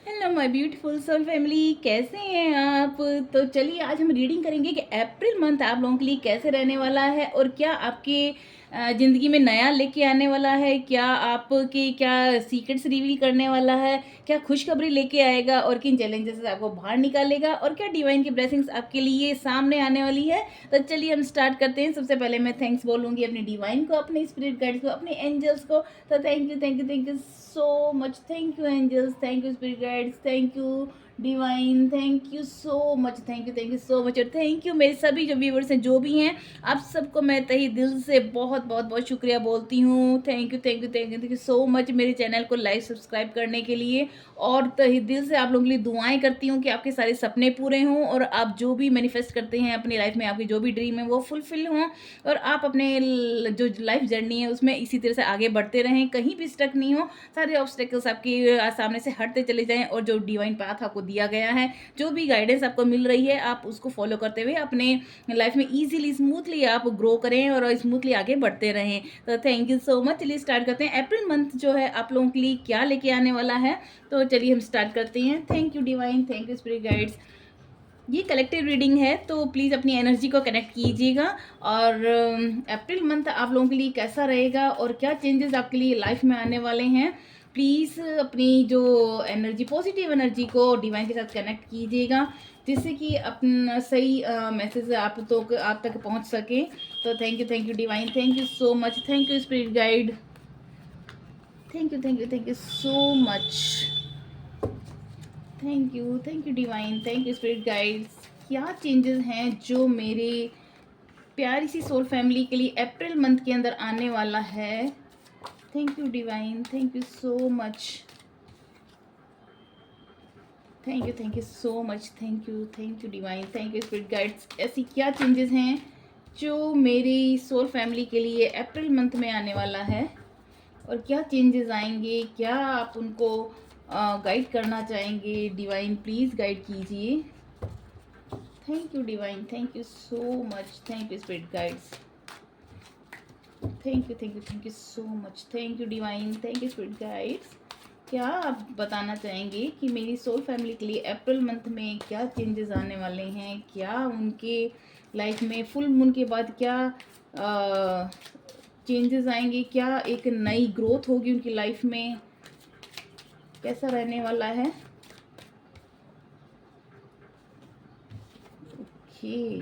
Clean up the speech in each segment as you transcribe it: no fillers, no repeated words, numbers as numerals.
Hello my beautiful soul family, कैसे हैं आप। तो चलिए आज हम रीडिंग करेंगे कि अप्रैल मंथ आप लोगों के लिए कैसे रहने वाला है और क्या आपके ज़िंदगी में नया लेके आने वाला है, क्या आपके क्या सीक्रेट्स रिवील करने वाला है, क्या खुशखबरी लेके आएगा और किन चैलेंजेस से आपको बाहर निकालेगा और क्या डिवाइन की ब्लेसिंग्स आपके लिए सामने आने वाली है। तो चलिए हम स्टार्ट करते हैं। सबसे पहले मैं थैंक्स बोलूँगी अपने डिवाइन को, अपने स्पिरिट गाइड्स को, अपने एंजल्स को। तो thank you so much. Thank you angels, thank you spirit guides, thank you divine, thank you so much, thank you so much. और थैंक यू मेरे सभी जो व्यूवर्स हैं, जो भी हैं, आप सबको मैं तहे दिल से बहुत बहुत बहुत शुक्रिया बोलती हूँ। थैंक यू सो मच मेरे चैनल को लाइक सब्सक्राइब करने के लिए। और तहे दिल से आप लोगों के लिए दुआएं करती हूँ कि आपके सारे सपने पूरे हों और आप जो भी मैनिफेस्ट करते हैं अपनी लाइफ में, आपकी जो भी ड्रीम है वो फुलफिल हों और आप अपने जो लाइफ जर्नी है उसमें इसी तरह से आगे बढ़ते रहें, कहीं भी स्टक नहीं हो। सारे ऑब्स्टेकल्स आपके सामने से हटते चले जाएं और जो डिवाइन पाथ आपको दिया गया है, जो भी गाइडेंस आपको मिल रही है, आप उसको फॉलो करते हुए अपने लाइफ में इजीली स्मूथली आप ग्रो करें और स्मूथली आगे बढ़ते रहें। तो थैंक यू सो मच। चलिए स्टार्ट करते हैं। अप्रैल मंथ जो है आप लोगों के लिए क्या लेके आने वाला है, तो चलिए हम स्टार्ट करते हैं। Thank you divine, thank you spirit guides. ये कलेक्टिव रीडिंग है तो प्लीज़ अपनी एनर्जी को कनेक्ट कीजिएगा। और अप्रैल मंथ आप लोगों के लिए कैसा रहेगा और क्या चेंजेस आपके लिए लाइफ में आने वाले हैं, प्लीज़ अपनी जो एनर्जी, पॉजिटिव एनर्जी को डिवाइन के साथ कनेक्ट कीजिएगा, जिससे कि अपना सही मैसेज आप तक पहुंच सके। तो thank you divine, thank you so much, thank you spirit guide, thank you so much, thank you divine, thank you spirit guides. क्या चेंजेस हैं जो मेरे प्यारी सी सोल फैमिली के लिए अप्रैल मंथ के अंदर आने वाला है। Thank you divine, thank you so much, thank you so much, thank you divine, thank you spirit guides. ऐसी क्या चेंजेस हैं जो मेरी सोल फैमिली के लिए अप्रैल मंथ में आने वाला है और क्या चेंजेस आएंगे, क्या आप उनको गाइड करना चाहेंगे। डिवाइन प्लीज़ गाइड कीजिए। Thank you divine, thank you so much, thank you spirit guides. Thank you so much, thank you divine, thank you spirit guides. क्या आप बताना चाहेंगे कि मेरी सोल फैमिली के लिए अप्रैल मंथ में क्या चेंजेस आने वाले हैं, क्या उनके लाइफ में फुल मून के बाद क्या चेंजेस आएंगे, क्या एक नई ग्रोथ होगी उनकी लाइफ में, कैसा रहने वाला है। Okay,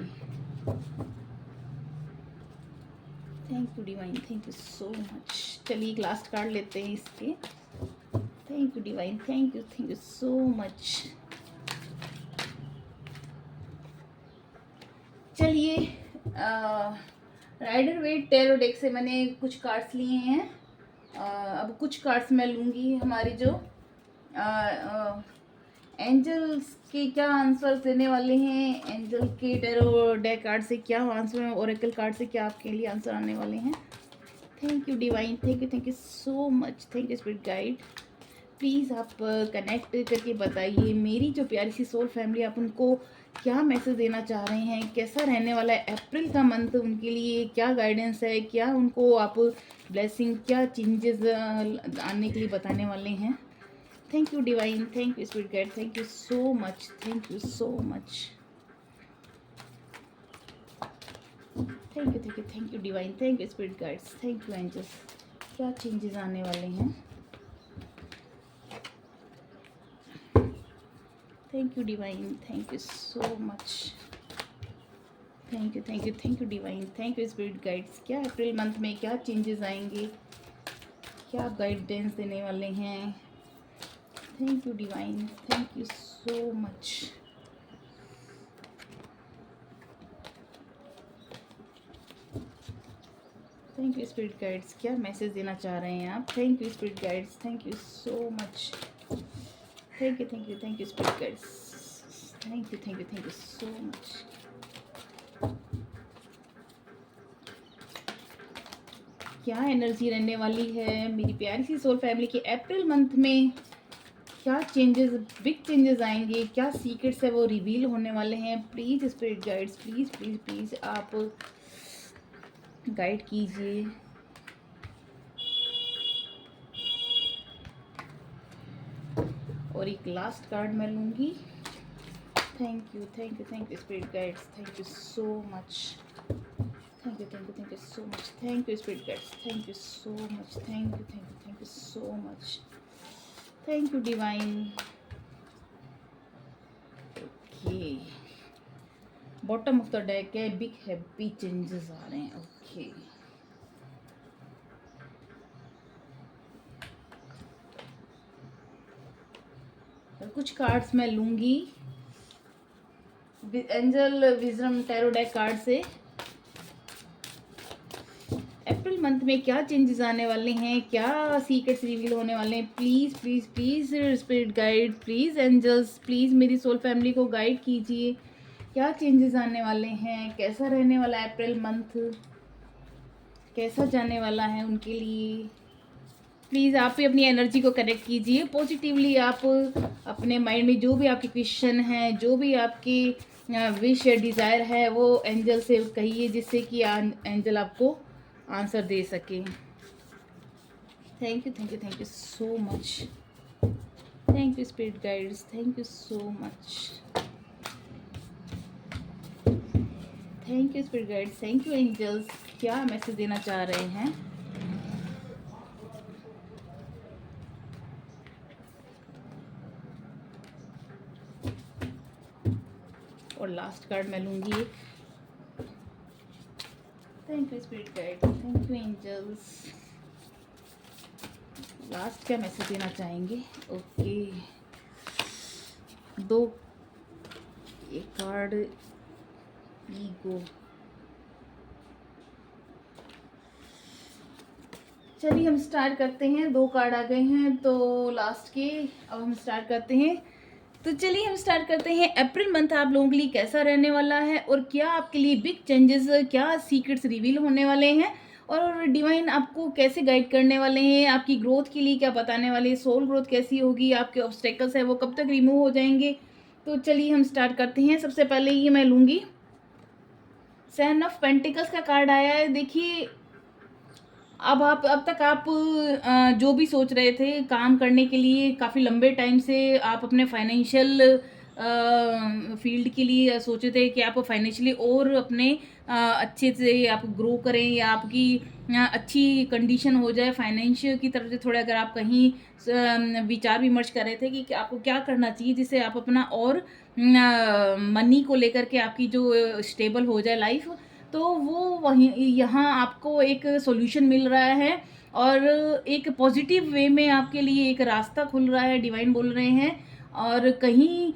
thank you divine, thank you so much. चलिए एक लास्ट कार्ड लेते हैं इसके। Thank you divine, thank you so much. चलिए राइडर वेट टैरो डेक से मैंने कुछ कार्ड्स लिए हैं। अब कुछ कार्ड्स मैं लूँगी। हमारी जो एंजल्स के क्या आंसर्स देने वाले हैं, एंजल के टैरो डेक कार्ड से क्या आंसर है, ओरेकल कार्ड से क्या आपके लिए आंसर आने वाले हैं। Thank you divine, thank you so much, thank you spirit guide. Please आप कनेक्ट करके बताइए मेरी जो प्यारी सी सोल फैमिली, आप उनको क्या मैसेज देना चाह रहे हैं, कैसा रहने वाला है अप्रैल का मंथ उनके लिए, क्या गाइडेंस है, क्या उनको आप ब्लेसिंग, क्या चेंजेस आने के लिए बताने वाले हैं। Thank you divine, thank you spirit guide, thank you so much, thank you so much, thank you divine, thank you spirit guides, thank you angels. क्या चेंजेस आने वाले हैं। Thank you divine, thank you so much, thank you divine, thank you spirit guides. क्या April month में क्या changes आएंगे, क्या guidance देने वाले हैं। Thank you divine, thank you so much, thank you spirit guides. क्या मैसेज देना चाह रहे हैं आप। Thank you spirit guides, thank you so much, thank you spirit guides, thank you so much. क्या एनर्जी रहने वाली है मेरी प्यारी सी सोल फैमिली के अप्रैल मंथ में, क्या चेंजेस, बिग चेंजेस आएंगे, क्या सीक्रेट्स है वो रिवील होने वाले हैं। प्लीज़ स्पिरिट गाइड्स, प्लीज़ आप गाइड कीजिए। और एक लास्ट कार्ड मैं लूँगी। Thank you spirit guides, thank you so much, thank you so much, thank you spirit guides, thank you so much, thank you so much, thank you divine. Okay, bottom of the deck है, big happy changes आ रहे हैं। Okay, कुछ cards मैं लूँगी angel wisdom tarot deck card से। April month में क्या चेंजेस आने वाले हैं, क्या सीक्रेट्स रिवील होने वाले हैं, please please please spirit guide, please angels, please मेरी सोल फैमिली को गाइड कीजिए। क्या चेंजेस आने वाले हैं, कैसा रहने वाला है अप्रैल मंथ, कैसा जाने वाला है उनके लिए। प्लीज़ आप भी अपनी एनर्जी को कनेक्ट कीजिए पॉजिटिवली। आप अपने माइंड में जो भी आपके क्वेश्चन हैं, जो भी आपकी विश या डिज़ायर है, वो एंजल से कहिए, जिससे कि एंजल आपको आंसर दे सके। Thank you so much, thank you spirit guides, thank you so much, thank you spirit guides, thank you angels. क्या मैसेज देना चाह रहे हैं? और लास्ट कार्ड मैं लूँगी एक। Thank you spirit guide, thank you angels. Last क्या मैसेज देना चाहेंगे? ओके, दो एक कार्ड ईगो। चलिए हम स्टार्ट करते हैं। दो कार्ड आ गए हैं तो लास्ट के, अब हम स्टार्ट करते हैं। तो चलिए हम स्टार्ट करते हैं। अप्रैल मंथ आप लोगों के लिए कैसा रहने वाला है और क्या आपके लिए बिग चेंजेस, क्या सीक्रेट्स रिवील होने वाले हैं और डिवाइन आपको कैसे गाइड करने वाले हैं, आपकी ग्रोथ के लिए क्या बताने वाले हैं, सोल ग्रोथ कैसी होगी, आपके ऑब्स्टेकल्स है वो कब तक रिमूव हो जाएंगे। तो चलिए हम स्टार्ट करते हैं। सबसे पहले ये मैं लूँगी, सेवन ऑफ पेंटिकल्स का कार्ड आया है। देखिए, अब तक आप जो भी सोच रहे थे काम करने के लिए, काफ़ी लंबे टाइम से आप अपने फाइनेंशियल फील्ड के लिए सोचे थे कि आप फाइनेंशियली और अपने अच्छे से आप ग्रो करें या आपकी अच्छी कंडीशन हो जाए फाइनेंशियल की तरफ से। थोड़ा अगर आप कहीं विचार विमर्श कर रहे थे कि आपको क्या करना चाहिए जिससे आप अपना और मनी को लेकर के आपकी जो स्टेबल हो जाए लाइफ, तो वो वहीं यहाँ आपको एक सॉल्यूशन मिल रहा है और एक पॉजिटिव वे में आपके लिए एक रास्ता खुल रहा है, डिवाइन बोल रहे हैं। और कहीं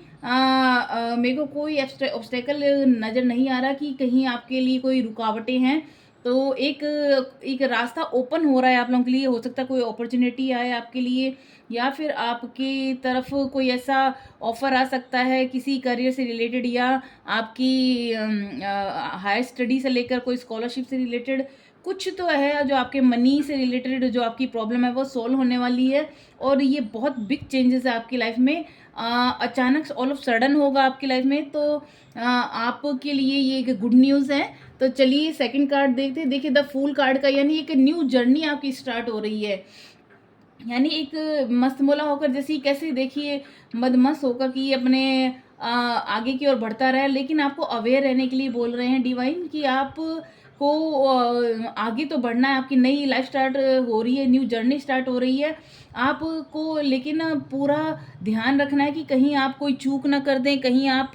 मेरे को कोई ऑब्स्टेकल नज़र नहीं आ रहा कि कहीं आपके लिए कोई रुकावटें हैं। तो एक रास्ता ओपन हो रहा है आप लोगों के लिए। हो सकता है कोई अपॉर्चुनिटी आए आपके लिए, या फिर आपकी तरफ कोई ऐसा ऑफ़र आ सकता है किसी करियर से रिलेटेड, या आपकी हायर स्टडी से लेकर कोई स्कॉलरशिप से रिलेटेड कुछ तो है जो आपके मनी से रिलेटेड जो आपकी प्रॉब्लम है वो सॉल्व होने वाली है। और ये बहुत बिग चेंजेस है आपकी लाइफ में, अचानक ऑल ऑफ सडन होगा आपकी लाइफ में। तो आपके लिए ये एक गुड न्यूज़ है। तो चलिए सेकंड कार्ड देखते हैं। देखिए, द फूल कार्ड का, यानी एक न्यू जर्नी आपकी स्टार्ट हो रही है। यानी एक मस्तमौला होकर, जैसे कैसे देखिए मदमस्त होकर कि अपने आगे की ओर बढ़ता रहे, लेकिन आपको अवेयर रहने के लिए बोल रहे हैं डिवाइन कि आप को आगे तो बढ़ना है। आपकी नई लाइफ स्टार्ट हो रही है, न्यू जर्नी स्टार्ट हो रही है आपको, लेकिन पूरा ध्यान रखना है कि कहीं आप कोई चूक ना कर दें, कहीं आप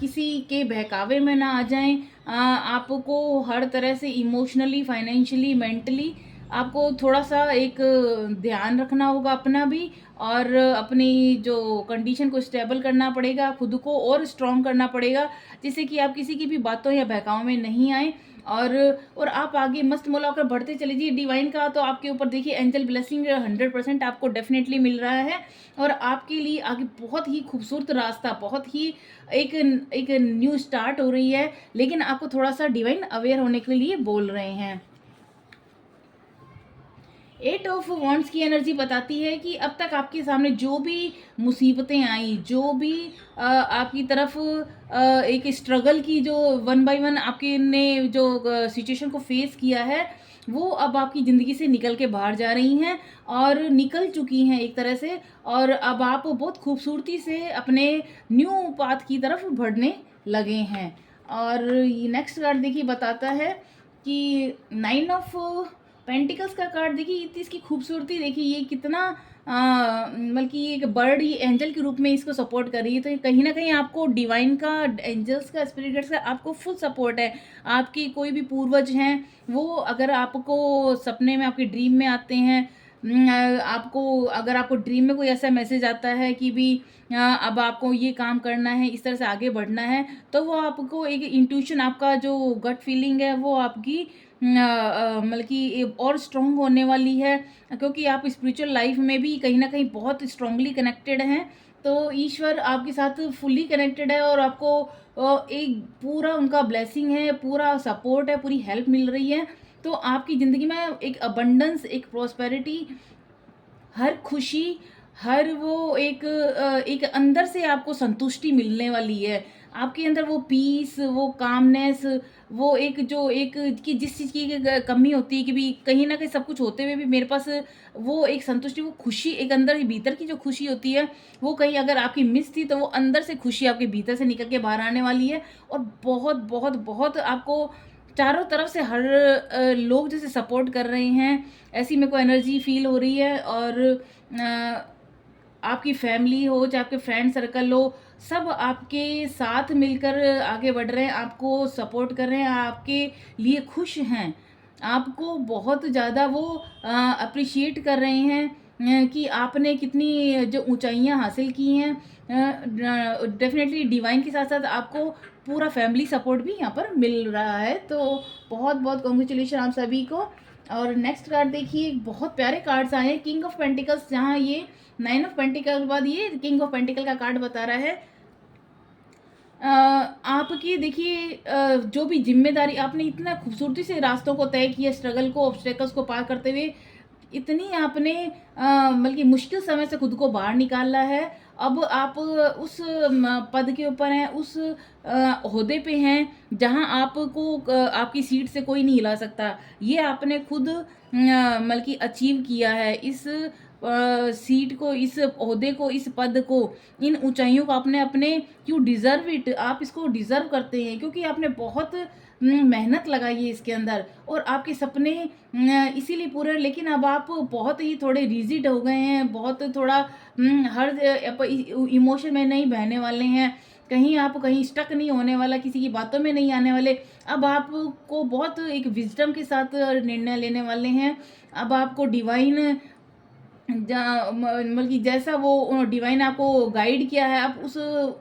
किसी के बहकावे में ना आ जाएं। आपको हर तरह से इमोशनली, फाइनेंशियली, मेंटली आपको थोड़ा सा एक ध्यान रखना होगा अपना भी, और अपनी जो कंडीशन को स्टेबल करना पड़ेगा, खुद को और स्ट्रॉन्ग करना पड़ेगा, जिससे कि आप किसी की भी बातों या बहकाव में नहीं आए। और आप आगे मस्त मौला होकर बढ़ते चले जाइए। डिवाइन का तो आपके ऊपर देखिए एंजल ब्लेसिंग 100% आपको डेफिनेटली मिल रहा है, और आपके लिए आगे बहुत ही खूबसूरत रास्ता, बहुत ही एक एक न्यू स्टार्ट हो रही है। लेकिन आपको थोड़ा सा डिवाइन अवेयर होने के लिए बोल रहे हैं। 8 ऑफ वॉन्ड्स की एनर्जी बताती है कि अब तक आपके सामने जो भी मुसीबतें आई, जो भी आपकी तरफ एक स्ट्रगल की, जो वन बाय वन आपके ने जो सिचुएशन को फेस किया है, वो अब आपकी ज़िंदगी से निकल के बाहर जा रही हैं और निकल चुकी हैं एक तरह से, और अब आप बहुत खूबसूरती से अपने न्यू पाथ की तरफ बढ़ने लगे हैं। और ये नेक्स्ट कार्ड देखिए बताता है कि 9 ऑफ पेंटिकल्स का कार्ड देखिए, इतनी इसकी खूबसूरती देखिए, ये कितना बल्कि एक बर्ड ही एंजल के रूप में इसको सपोर्ट कर रही है। तो ये कहीं ना कहीं आपको डिवाइन का, एंजल्स का, स्पिरिट्स का आपको फुल सपोर्ट है। आपकी कोई भी पूर्वज हैं, वो अगर आपको सपने में, आपके ड्रीम में आते हैं, आपको अगर आपको ड्रीम में कोई ऐसा मैसेज आता है कि भी अब आपको ये काम करना है, इस तरह से आगे बढ़ना है, तो वो आपको एक इंट्यूशन, आपका जो गट फीलिंग है वो आपकी मतलब कि और स्ट्रॉन्ग होने वाली है, क्योंकि आप स्पिरिचुअल लाइफ में भी कहीं ना कहीं बहुत स्ट्रांगली कनेक्टेड हैं। तो ईश्वर आपके साथ फुल्ली कनेक्टेड है और आपको एक पूरा उनका ब्लेसिंग है, पूरा सपोर्ट है, पूरी हेल्प मिल रही है। तो आपकी ज़िंदगी में एक अबंडेंस, एक प्रॉस्पेरिटी, हर खुशी, हर वो एक अंदर से आपको संतुष्टि मिलने वाली है। आपके अंदर वो पीस, वो कामनेस, वो एक जो एक कि जिस चीज़ की कमी होती है कि भी कहीं न कहीं सब कुछ होते हुए भी मेरे पास वो एक संतुष्टि, वो खुशी, एक अंदर ही भीतर की जो खुशी होती है, वो कहीं अगर आपकी मिस थी, तो वो अंदर से खुशी आपके भीतर से निकल के बाहर आने वाली है। और बहुत, बहुत, बहुत आपको चारों तरफ से हर लोग जैसे सपोर्ट कर रहे हैं, ऐसी मेरे को एनर्जी फ़ील हो रही है। और आपकी फैमिली हो, चाहे आपके फ्रेंड सर्कल हो, सब आपके साथ मिलकर आगे बढ़ रहे हैं, आपको सपोर्ट कर रहे हैं, आपके लिए खुश हैं। आपको बहुत ज़्यादा वो अप्रिशिएट कर रहे हैं कि आपने कितनी जो ऊँचाइयाँ हासिल की हैं। डेफ़िनेटली डिवाइन के साथ-साथ आपको पूरा फैमिली सपोर्ट भी यहाँ पर मिल रहा है। तो बहुत-बहुत कांग्रेचुलेशन आप सभी को। और नेक्स्ट कार्ड देखिए, बहुत प्यारे कार्ड्स आए हैं, किंग ऑफ पेंटिकल्स, जहाँ ये 9 ऑफ पेंटिकल के बाद ये किंग ऑफ पेंटिकल का कार्ड बता रहा है आपकी देखिए जो भी ज़िम्मेदारी आपने इतना खूबसूरती से रास्तों को तय किया, स्ट्रगल को, ऑब्स्टेकल्स को पार करते हुए, इतनी आपने बल्कि मुश्किल समय से खुद को बाहर निकाला है। अब आप उस पद के ऊपर हैं, उस ओहदे पे हैं, जहाँ आपको आपकी सीट से कोई नहीं हिला सकता। ये आपने खुद बल्कि अचीव किया है। इस सीट को, इस ओहदे को, इस पद को, इन ऊँचाइयों को आपने अपने, यू डिज़र्व इट, आप इसको डिज़र्व करते हैं, क्योंकि आपने बहुत मेहनत लगाई है इसके अंदर, और आपके सपने इसीलिए पूरे। लेकिन अब आप बहुत ही थोड़े रिजिड हो गए हैं, बहुत थोड़ा हर इमोशन में नहीं बहने वाले हैं, कहीं आप कहीं स्टक नहीं होने वाला, किसी की बातों में नहीं आने वाले। अब आपको बहुत एक विज़डम के साथ निर्णय लेने वाले हैं। अब आपको डिवाइन मतलब कि जैसा वो डिवाइन आपको गाइड किया है, आप उस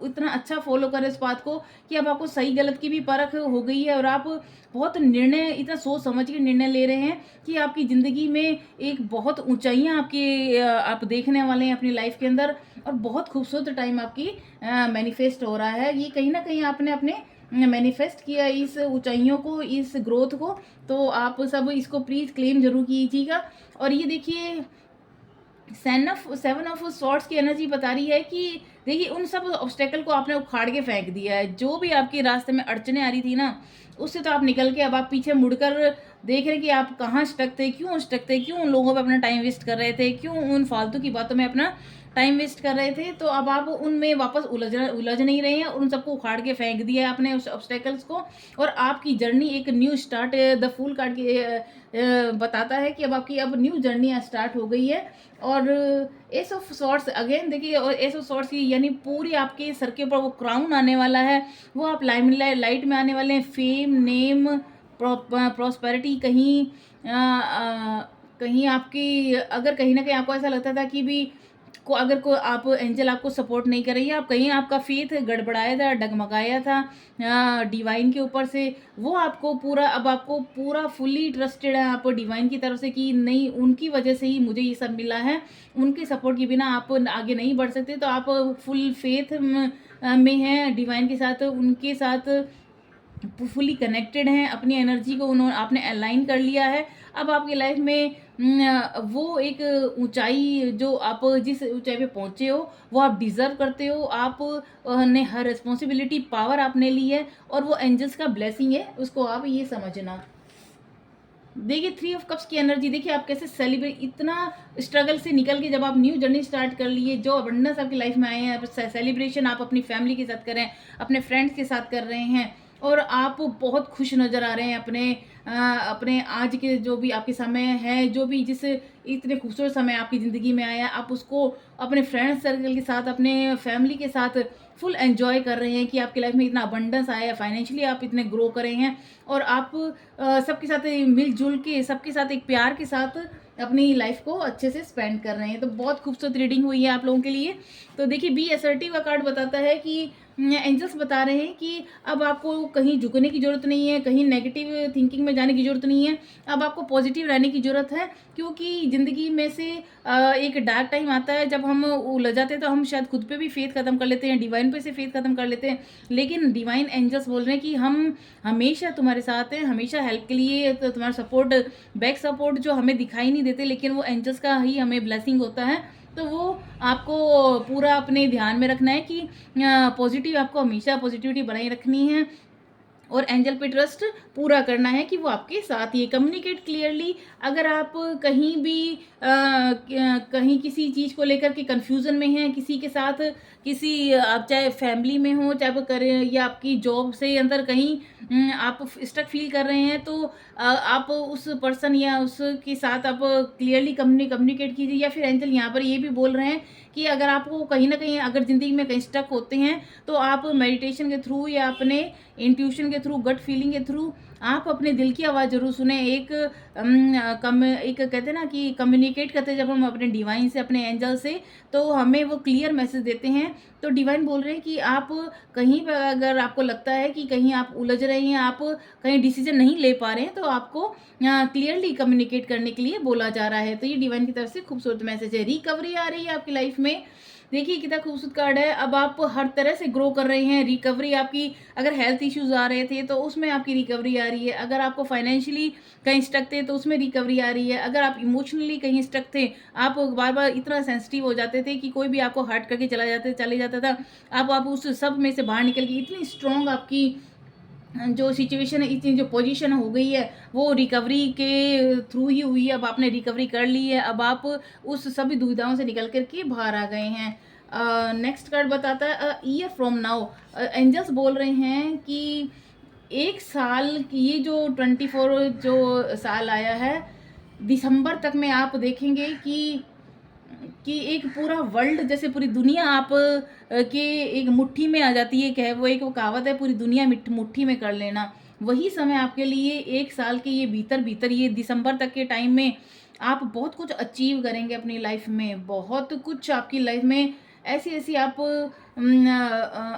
इतना अच्छा फॉलो करें इस बात को कि अब आपको सही गलत की भी परख हो गई है, और आप बहुत निर्णय, इतना सोच समझ के निर्णय ले रहे हैं कि आपकी ज़िंदगी में एक बहुत ऊंचाइयां आपके आप देखने वाले हैं अपनी लाइफ के अंदर, और बहुत खूबसूरत टाइम आपकी मैनिफेस्ट हो रहा है। ये कहीं ना कहीं आपने अपने मैनिफेस्ट किया इस ऊंचाइयों को, इस ग्रोथ को। तो आप सब इसको प्लीज़ क्लेम जरूर कीजिएगा। और ये देखिए, 7 ऑफ सॉर्ड्स की एनर्जी बता रही है कि देखिए, उन सब ऑब्स्टेकल को आपने उखाड़ के फेंक दिया है। जो भी आपके रास्ते में अड़चने आ रही थी ना, उससे तो आप निकल के अब आप पीछे मुड़कर देख रहे हैं कि आप कहाँ स्टक थे, क्यों स्टक थे, क्यों उन लोगों पे अपना टाइम वेस्ट कर रहे थे, क्यों उन फालतू की बातों में अपना टाइम वेस्ट कर रहे थे। तो अब आप उनमें वापस उलझ नहीं रहे हैं, और उन सबको उखाड़ के फेंक दिया है आपने उस ऑब्स्टेकल्स को, और आपकी जर्नी एक new start, the fool card के बताता है कि अब आपकी अब न्यू जर्नी स्टार्ट हो गई है। और एस ऑफ सॉर्ड्स अगेन देखिए, और एस ऑफ सॉर्ड्स की यानी पूरी आपके सर के ऊपर वो क्राउन आने वाला है, वो आप लाइट में आने वाले हैं। फेम, नेम, प्रॉस्पेरिटी, कहीं आपकी, अगर कहीं ना कहीं आपको ऐसा लगता था कि भी को अगर को आप एंजल आपको सपोर्ट नहीं कर रही है, आप कहीं आपका फेथ गड़बड़ाया था, डगमगाया था डिवाइन के ऊपर से, वो आपको पूरा, अब आपको पूरा फुल्ली ट्रस्टेड है आप डिवाइन की तरफ से कि नहीं, उनकी वजह से ही मुझे ये सब मिला है, उनके सपोर्ट के बिना आप आगे नहीं बढ़ सकते। तो आप फुल फेथ में हैं डिवाइन के साथ, उनके साथ फुली कनेक्टेड हैं। अपनी एनर्जी को उन्होंने आपने अलाइन कर लिया है। अब आपकी लाइफ में वो एक ऊंचाई, जो आप जिस ऊंचाई पे पहुंचे हो, वो आप डिज़र्व करते हो। आप ने हर रिस्पॉन्सिबिलिटी, पावर आपने ली है, और वो एंजल्स का ब्लेसिंग है, उसको आप ये समझना। देखिए 3 ऑफ कप्स की एनर्जी, देखिए आप कैसे सेलिब्रेट, इतना स्ट्रगल से निकल के जब आप न्यू जर्नी स्टार्ट कर लिए, जो अबंडेंस आपकी लाइफ में आए हैं, सेलिब्रेशन आप अपनी फैमिली के साथ कर रहे हैं, अपने फ्रेंड्स के साथ कर रहे हैं, और आप बहुत खुश नज़र आ रहे हैं अपने आज के जो भी आपके समय है, जो भी जिस इतने खूबसूरत समय आपकी ज़िंदगी में आया, आप उसको अपने फ्रेंड सर्कल के साथ, अपने फैमिली के साथ फुल एंजॉय कर रहे हैं कि आपकी लाइफ में इतना अबंडेंस आया है, फाइनेंशियली आप इतने ग्रो कर रहे हैं, और आप सबके साथ मिलजुल के, सबके साथ एक प्यार के साथ अपनी लाइफ को अच्छे से स्पेंड कर रहे हैं। तो बहुत खूबसूरत रीडिंग हुई है आप लोगों के लिए। तो देखिए बी असर्टिव का कार्ड बताता है कि एंजल्स बता रहे हैं कि अब आपको कहीं झुकने की ज़रूरत नहीं है, कहीं नेगेटिव थिंकिंग में जाने की ज़रूरत नहीं है, अब आपको पॉजिटिव रहने की ज़रूरत है, क्योंकि ज़िंदगी में से एक डार्क टाइम आता है जब हम उलझ जाते हैं, तो हम शायद खुद पे भी फेथ ख़त्म कर लेते हैं, डिवाइन पे से फेथ ख़त्म कर लेते हैं, लेकिन डिवाइन एंजल्स बोल रहे हैं कि हम हमेशा तुम्हारे साथ हैं, हमेशा हेल्प के लिए, तो तुम्हारा सपोर्ट, बैक सपोर्ट जो हमें दिखाई नहीं देते, लेकिन वो एंजल्स का ही हमें ब्लेसिंग होता है। तो वो आपको पूरा अपने ध्यान में रखना है कि पॉजिटिव, आपको हमेशा पॉजिटिविटी बनाई रखनी है, और एंजल पे ट्रस्ट पूरा करना है कि वो आपके साथ ही कम्युनिकेट क्लियरली। अगर आप कहीं भी कहीं किसी चीज़ को लेकर के कंफ्यूजन में हैं किसी के साथ, किसी आप चाहे फैमिली में हो, चाहे वो करें, या आपकी जॉब से अंदर कहीं आप स्टक फील कर रहे हैं, तो आप उस पर्सन या उसके साथ आप क्लियरली कम्युनिकेट कीजिए। या फिर एंजल यहाँ पर ये भी बोल रहे हैं कि अगर आपको कहीं ना कहीं अगर ज़िंदगी में कहीं स्टक होते हैं, तो आप मेडिटेशन के थ्रू या अपने इंट्यूशन के थ्रू, गट फीलिंग के थ्रू आप अपने दिल की आवाज़ ज़रूर सुने। एक कहते हैं ना कि कम्युनिकेट करते हैं जब हम अपने डिवाइन से, अपने एंजल से, तो हमें वो क्लियर मैसेज देते हैं। तो डिवाइन बोल रहे हैं कि आप कहीं पर अगर आपको लगता है कि कहीं आप उलझ रहे हैं, आप कहीं डिसीजन नहीं ले पा रहे हैं, तो आपको क्लियरली कम्युनिकेट करने के लिए बोला जा रहा है। तो ये डिवाइन की तरफ से खूबसूरत मैसेज है। रिकवरी आ रही है आपकी लाइफ में। देखिए कितना खूबसूरत कार्ड है। अब आप हर तरह से ग्रो कर रहे हैं। रिकवरी आपकी, अगर हेल्थ इश्यूज आ रहे थे तो उसमें आपकी रिकवरी आ रही है, अगर आपको फाइनेंशियली कहीं स्टक थे तो उसमें रिकवरी आ रही है, अगर आप इमोशनली कहीं स्टक थे, आप बार बार इतना सेंसिटिव हो जाते थे कि कोई भी आपको हर्ट करके चले जाता था, आप उस सब में से बाहर निकल के इतनी स्ट्रॉन्ग आपकी जो सिचुएशन है, इतनी जो पोजीशन हो गई है, वो रिकवरी के थ्रू ही हुई है। अब आपने रिकवरी कर ली है, अब आप उस सभी दुविधाओं से निकल कर के बाहर आ गए हैं। नेक्स्ट कार्ड बताता है ईयर फ्रॉम नाउ। एंजल्स बोल रहे हैं कि एक साल की, ये जो 24 जो साल आया है, दिसंबर तक में आप देखेंगे कि एक पूरा वर्ल्ड, जैसे पूरी दुनिया आप के एक मुट्ठी में आ जाती है। कह वो एक वो कहावत है, पूरी दुनिया मुट्ठी में कर लेना। वही समय आपके लिए एक साल के ये भीतर भीतर, ये दिसंबर तक के टाइम में आप बहुत कुछ अचीव करेंगे अपनी लाइफ में। बहुत कुछ आपकी लाइफ में ऐसी ऐसी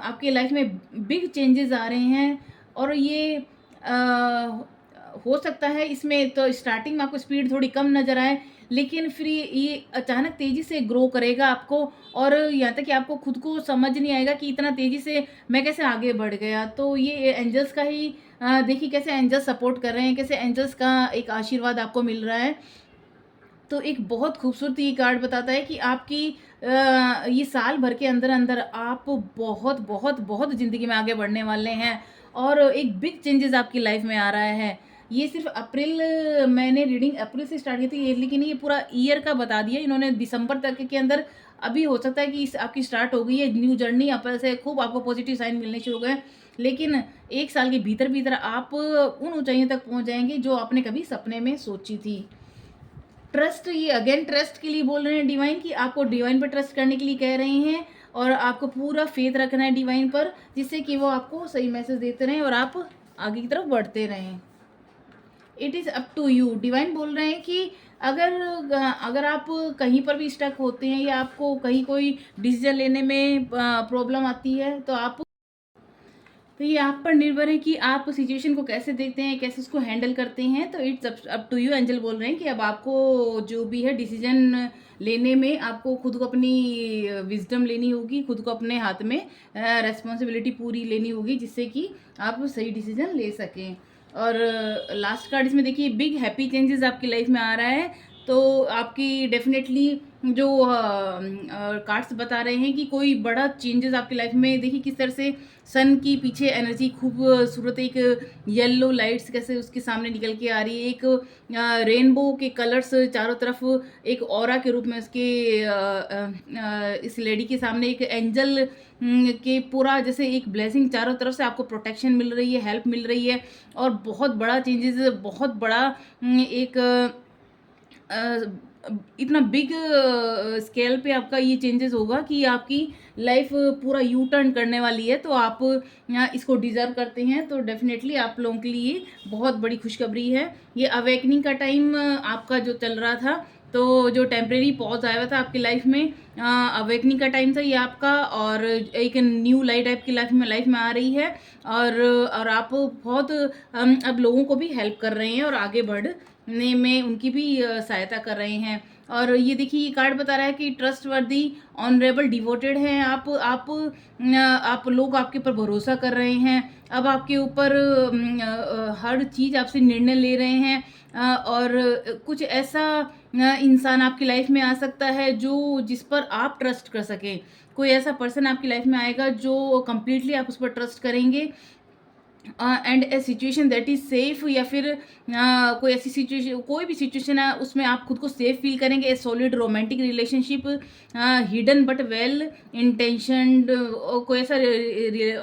आपकी लाइफ में बिग चेंजेस आ रहे हैं। और ये हो सकता है इसमें तो स्टार्टिंग में आपको स्पीड थोड़ी कम नज़र आए, लेकिन फिर ये अचानक तेज़ी से ग्रो करेगा आपको, और यहाँ तक कि आपको खुद को समझ नहीं आएगा कि इतना तेज़ी से मैं कैसे आगे बढ़ गया। तो ये एंजल्स का ही देखिए कैसे एंजल्स सपोर्ट कर रहे हैं, कैसे एंजल्स का एक आशीर्वाद आपको मिल रहा है। तो एक बहुत खूबसूरत ये कार्ड बताता है कि आपकी ये साल भर के अंदर अंदर आप बहुत बहुत बहुत ज़िंदगी में आगे बढ़ने वाले हैं, और एक बिग चेंजेस आपकी लाइफ में आ रहा है। ये सिर्फ अप्रैल, मैंने रीडिंग अप्रैल से स्टार्ट की थी ये, लेकिन ये पूरा ईयर का बता दिया इन्होंने, दिसंबर तक के अंदर। अभी हो सकता है कि आपकी स्टार्ट हो गई है न्यू जर्नी, अप्रैल से खूब आपको पॉजिटिव साइन मिलने शुरू हो गए, लेकिन एक साल के भीतर भीतर आप उन ऊंचाइयों तक पहुंच जाएंगे जो आपने कभी सपने में सोची थी। ट्रस्ट, ये अगेन ट्रस्ट के लिए बोल रहे हैं डिवाइन, कि आपको डिवाइन पर ट्रस्ट करने के लिए कह रहे हैं, और आपको पूरा फेथ रखना है डिवाइन पर, जिससे कि वो आपको सही मैसेज देते रहें और आप आगे की तरफ बढ़ते रहें। It is up to you. Divine बोल रहे हैं कि अगर अगर आप कहीं पर भी स्टक होते हैं, या आपको कहीं कोई डिसीजन लेने में प्रॉब्लम आती है, तो ये आप पर निर्भर है कि आप सिचुएशन को कैसे देखते हैं, कैसे उसको हैंडल करते हैं। तो it's up to you. Angel बोल रहे हैं कि अब आपको जो भी है डिसीजन लेने में, आपको खुद को अपनी विजडम लेनी होगी, खुद को अपने हाथ में रेस्पॉन्सिबिलिटी पूरी लेनी होगी, जिससे कि आप सही डिसीजन ले सकें। और लास्ट कार्ड इसमें देखिए बिग हैप्पी चेंजेस आपकी लाइफ में आ रहा है। तो आपकी डेफिनेटली जो कार्ड्स बता रहे हैं कि कोई बड़ा चेंजेस आपकी लाइफ में, देखिए किस तरह से सन की पीछे एनर्जी खूबसूरत, एक येलो लाइट्स कैसे उसके सामने निकल के आ रही है, एक रेनबो के कलर्स चारों तरफ एक ऑरा के रूप में उसके इस लेडी के सामने एक एंजल के पूरा जैसे एक ब्लेसिंग चारों तरफ से आपको प्रोटेक्शन मिल रही है, हेल्प मिल रही है, और बहुत बड़ा चेंजेस, बहुत बड़ा एक इतना बिग स्केल पे आपका ये चेंजेस होगा कि आपकी लाइफ पूरा यू टर्न करने वाली है। तो आप इसको डिज़र्व करते हैं, तो डेफिनेटली आप लोगों के लिए बहुत बड़ी खुशखबरी है। ये अवेकनिंग का टाइम आपका जो चल रहा था, तो जो टेम्परेरी पॉज आया हुआ था आपकी लाइफ में, अवेकनिंग का टाइम था ये आपका, और एक न्यू लाइट आपकी लाइफ में आ रही है, और आप बहुत अब लोगों को भी हेल्प कर रहे हैं और आगे बढ़ने में उनकी भी सहायता कर रहे हैं। और ये देखिए ये कार्ड बता रहा है कि ट्रस्ट वर्दी, ऑनरेबल, डिवोटेड हैं आप लोग आपके ऊपर भरोसा कर रहे हैं। अब आपके ऊपर हर चीज़ आपसे निर्णय ले रहे हैं, और कुछ ऐसा इंसान आपकी लाइफ में आ सकता है जो जिस पर आप ट्रस्ट कर सकें। कोई ऐसा पर्सन आपकी लाइफ में आएगा जो कंप्लीटली आप उस पर ट्रस्ट करेंगे, and A situation that is safe, या फिर कोई ऐसी सिचुएशन, कोई भी सिचुएशन है उसमें आप खुद को सेफ फील करेंगे। ए solid romantic relationship, hidden but well intentioned, कोई ऐसा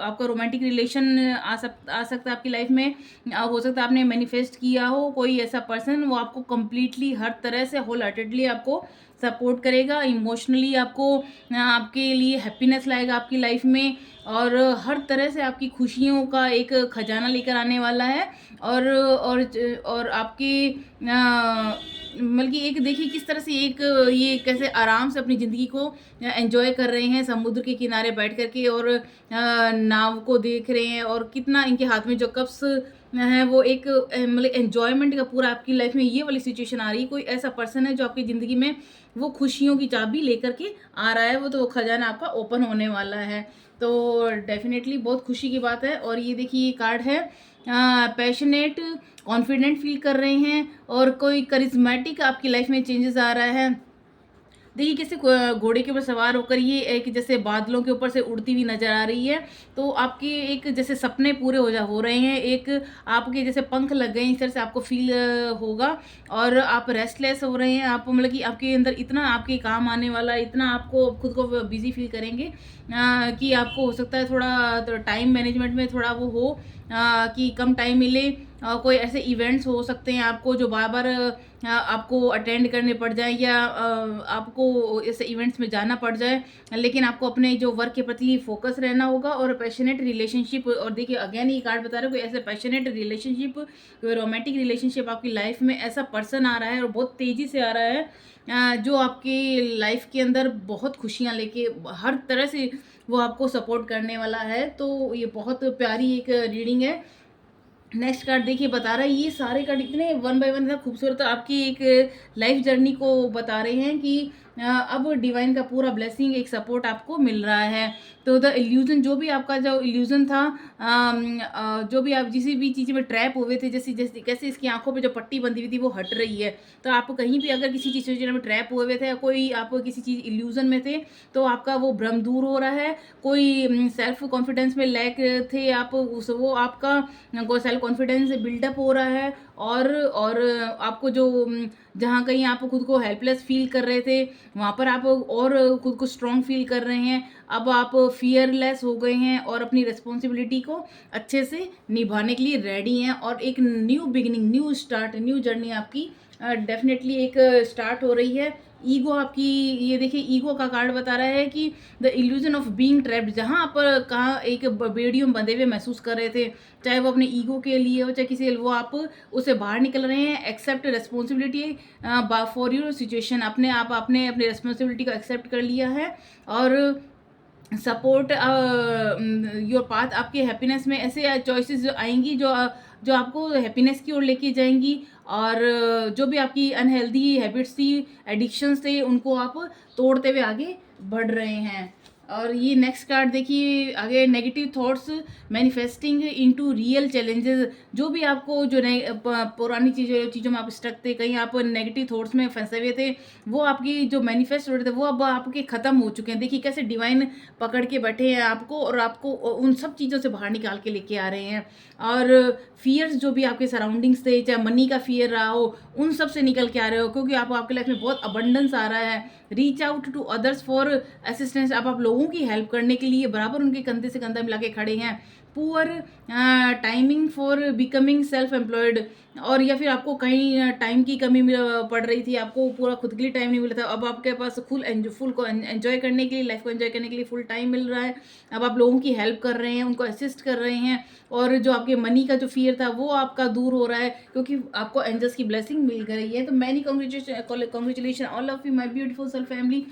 आपका रोमांटिक रिलेशन आ सकता है आपकी लाइफ में। हो सकता है आपने मैनिफेस्ट किया हो कोई ऐसा पर्सन, वो आपको कंप्लीटली हर तरह से होल हार्टेडली आपको सपोर्ट करेगा, इमोशनली आपको आपके लिए हैप्पीनेस लाएगा आपकी लाइफ में, और हर तरह से आपकी खुशियों का एक खजाना लेकर आने वाला है। और आपके बल्कि एक देखिए किस तरह से एक ये कैसे आराम से अपनी ज़िंदगी को एंजॉय कर रहे हैं समुद्र के किनारे बैठ कर के, और नाव को देख रहे हैं, और कितना इनके हाथ में जो कप्स है वो एक मतलब एन्जॉयमेंट का पूरा आपकी लाइफ में ये वाली सिचुएशन आ रही है। कोई ऐसा पर्सन है जो आपकी ज़िंदगी में वो खुशियों की चाबी लेकर के आ रहा है, वो तो वो खजाना आपका ओपन होने वाला है। तो डेफिनेटली बहुत खुशी की बात है। और ये देखिए ये कार्ड है, पैशनेट, कॉन्फिडेंट फील कर रहे हैं, और कोई करिश्मेटिक आपकी लाइफ में चेंजेस आ रहा है। देखिए कैसे घोड़े के ऊपर सवार होकर ये एक जैसे बादलों के ऊपर से उड़ती हुई नजर आ रही है। तो आपके एक जैसे सपने पूरे हो रहे हैं, एक आपके जैसे पंख लग गए इस तरह से आपको फील होगा, और आप रेस्टलेस हो रहे हैं। आप मतलब कि आपके अंदर इतना आपके काम आने वाला, इतना आपको खुद को बिजी फील करेंगे कि आपको हो सकता है थोड़ा टाइम मैनेजमेंट में थोड़ा वो हो, कि कम टाइम मिले। कोई ऐसे इवेंट्स हो सकते हैं आपको जो बार बार आपको अटेंड करने पड़ जाए, या आपको ऐसे इवेंट्स में जाना पड़ जाए, लेकिन आपको अपने जो वर्क के प्रति फोकस रहना होगा। और पैशनेट रिलेशनशिप, और देखिए अगेन ये कार्ड बता रहा है कोई ऐसे पैशनेट रिलेशनशिप, कोई रोमांटिक रिलेशनशिप आपकी लाइफ में ऐसा पर्सन आ रहा है और बहुत तेज़ी से आ रहा है, जो आपकी लाइफ के अंदर बहुत खुशियाँ लेके हर तरह से वो आपको सपोर्ट करने वाला है। तो ये बहुत प्यारी एक रीडिंग है। नेक्स्ट कार्ड देखिए बता रहा है, ये सारे कार्ड इतने वन बाय वन इतना खूबसूरत आपकी एक लाइफ जर्नी को बता रहे हैं कि अब डिवाइन का पूरा ब्लेसिंग, एक सपोर्ट आपको मिल रहा है। तो द इल्यूजन, जो भी आपका जो इल्यूजन था, जो भी आप जिस भी चीज़ में ट्रैप हुए थे, जैसे जैसे कैसे इसकी आंखों पे जो पट्टी बंधी हुई थी वो हट रही है। तो आप कहीं भी अगर किसी चीज़ में ट्रैप हुए थे, या कोई आप किसी चीज़ इल्यूजन में थे, तो आपका वो भ्रम दूर हो रहा है। कोई सेल्फ कॉन्फिडेंस में लैक थे आप, उस वो आपका सेल्फ कॉन्फिडेंस बिल्डअप हो रहा है। और आपको जो जहाँ कहीं आप खुद को हेल्पलेस फील कर रहे थे, वहाँ पर आप और खुद को स्ट्रॉन्ग फील कर रहे हैं। अब आप फियरलेस हो गए हैं और अपनी रिस्पॉन्सिबिलिटी को अच्छे से निभाने के लिए रेडी हैं, और एक new beginning, new start, new journey आपकी डेफिनेटली एक स्टार्ट हो रही है। ईगो आपकी, ये देखिए ईगो का कार्ड बता रहा है कि the illusion of being trapped, जहाँ आप कहाँ एक बेड़ियों में बंधे हुए महसूस कर रहे थे, चाहे वो अपने ईगो के लिए हो चाहे किसी, वो आप उससे बाहर निकल रहे हैं। Accept responsibility for your situation, आपने अपनी रिस्पॉन्सिबिलिटी को एक्सेप्ट कर लिया है, और सपोर्ट योर पाथ, आपके हैप्पीनेस में ऐसे चॉइसेस जो आएंगी जो आपको हैप्पीनेस की ओर लेके जाएंगी, और जो भी आपकी अनहेल्दी हैबिट्स थी, एडिक्शंस थे, उनको आप तोड़ते हुए आगे बढ़ रहे हैं। और ये नेक्स्ट कार्ड देखिए आगे, negative thoughts manifesting into real challenges. जो भी आपको जो पुरानी चीज़ों में आप स्टक थे, कहीं आप नेगेटिव थॉट्स में फंसे हुए थे, वो आपकी जो मैनिफेस्ट हो रहे थे वो अब आपके ख़त्म हो चुके हैं। देखिए कैसे डिवाइन पकड़ के बैठे हैं आपको और आपको उन सब चीज़ों से बाहर निकाल के लेके आ रहे हैं। और फियर्स जो भी आपके सराउंडिंग्स थे, चाहे मनी का फियर रहा हो, उन सब से निकल के आ रहे हो, क्योंकि आपके लाइफ में बहुत अबंडेंस आ रहा है। Reach out to others for assistance. आप लोगों की हेल्प करने के लिए बराबर उनके कंधे से कंधा मिला के खड़े हैं। Poor timing for becoming self employed. और या फिर आपको कहीं टाइम की कमी पड़ रही थी, आपको पूरा खुद के लिए टाइम नहीं मिला था, अब आपके पास फुल को एंजॉय करने के लिए, लाइफ को एंजॉय करने के लिए फुल टाइम मिल रहा है। अब आप लोगों की हेल्प कर रहे हैं, उनको असिस्ट कर रहे हैं। और जो आपके मनी का जो फियर था वो आपका दूर हो रहा है, क्योंकि आपको एंजल्स की ब्लेसिंग मिल गई है। तो many congratulation all of you my beautiful self family.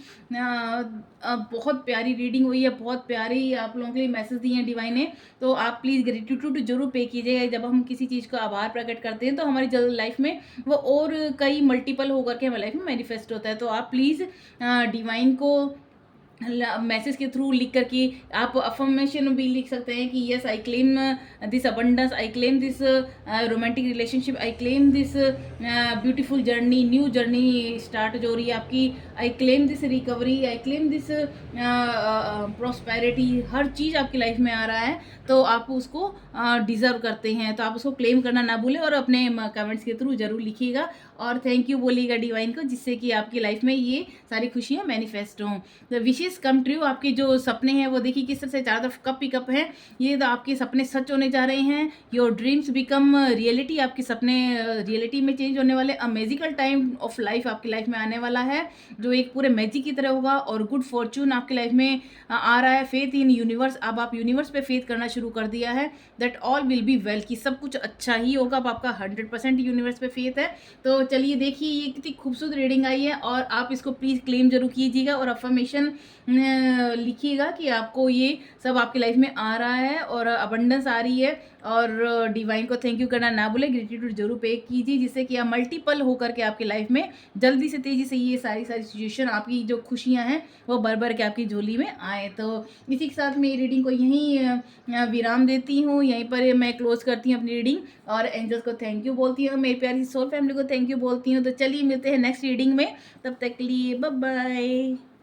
बहुत प्यारी रीडिंग हुई है, बहुत प्यारी आप लोगों के लिए मैसेज दिए हैं डिवाइन ने। तो आप प्लीज़ ग्रेटिट्यूड जरूर पे कीजिएगा। जब हम किसी चीज़ का आभार प्रकट करते हैं तो हमारी जल्द लाइफ में वो और कई मल्टीपल होकर के हमारी लाइफ में मैनिफेस्ट होता है। तो आप प्लीज़ डिवाइन को मैसेज के थ्रू लिख करके आप अफर्मेशन भी लिख सकते हैं कि yes I claim this abundance, I claim this romantic relationship, I claim this beautiful journey, new journey start जो हो रही है आपकी, I claim this recovery, I claim this prosperity. हर चीज़ आपकी लाइफ में आ रहा है तो आप उसको डिज़र्व करते हैं, तो आप उसको क्लेम करना ना भूलें और अपने कमेंट्स के थ्रू जरूर लिखिएगा और थैंक यू बोलिएगा डिवाइन को, जिससे कि आपकी लाइफ में ये सारी खुशियाँ मैनिफेस्ट हों। तो विशेष कम ट्रू, आपके जो सपने हैं वो देखिए किस तरह से चारों तरफ कप ही कप है। ये तो आपके सपने सच होने जा रहे हैं। योर ड्रीम्स बिकम रियलिटी, आपके सपने रियलिटी में चेंज होने वाले। A magical time of life आपकी लाइफ में आने वाला है, जो एक पूरे मैजिक की तरह होगा। और गुड फॉर्चून आपकी लाइफ में आ रहा है। फेथ इन यूनिवर्स, अब आप यूनिवर्स पे फेथ करना शुरू कर दिया है। That all will be well, कि सब कुछ अच्छा ही होगा। अब आपका 100% यूनिवर्स पे फेथ है। तो चलिए देखिए ये कितनी खूबसूरत रीडिंग आई है और आप इसको प्लीज़ क्लेम जरूर कीजिएगा और अफर्मेशन लिखिएगा कि आपको ये सब आपकी लाइफ में आ रहा है और अबंडेंस आ रही है। और डिवाइन को थैंक यू करना ना भूलें, ग्रेटिट्यूड जरूर पे कीजिए, जिससे कि आप मल्टीपल होकर के आपकी लाइफ में जल्दी से तेज़ी से ये सारी सिचुएशन, आपकी जो खुशियाँ हैं वो भर भर के आपकी झोली में आए। तो इसी के साथ मैं ये रीडिंग को यहीं विराम देती हूँ, यहीं पर मैं क्लोज करती हूँ अपनी रीडिंग और एंजल्स को थैंक यू बोलती हूँ, मेरी प्यारी सोल फैमिली को थैंक यू बोलती हूँ। तो चलिए मिलते हैं नेक्स्ट रीडिंग में, तब तक के लिए बाय बाय।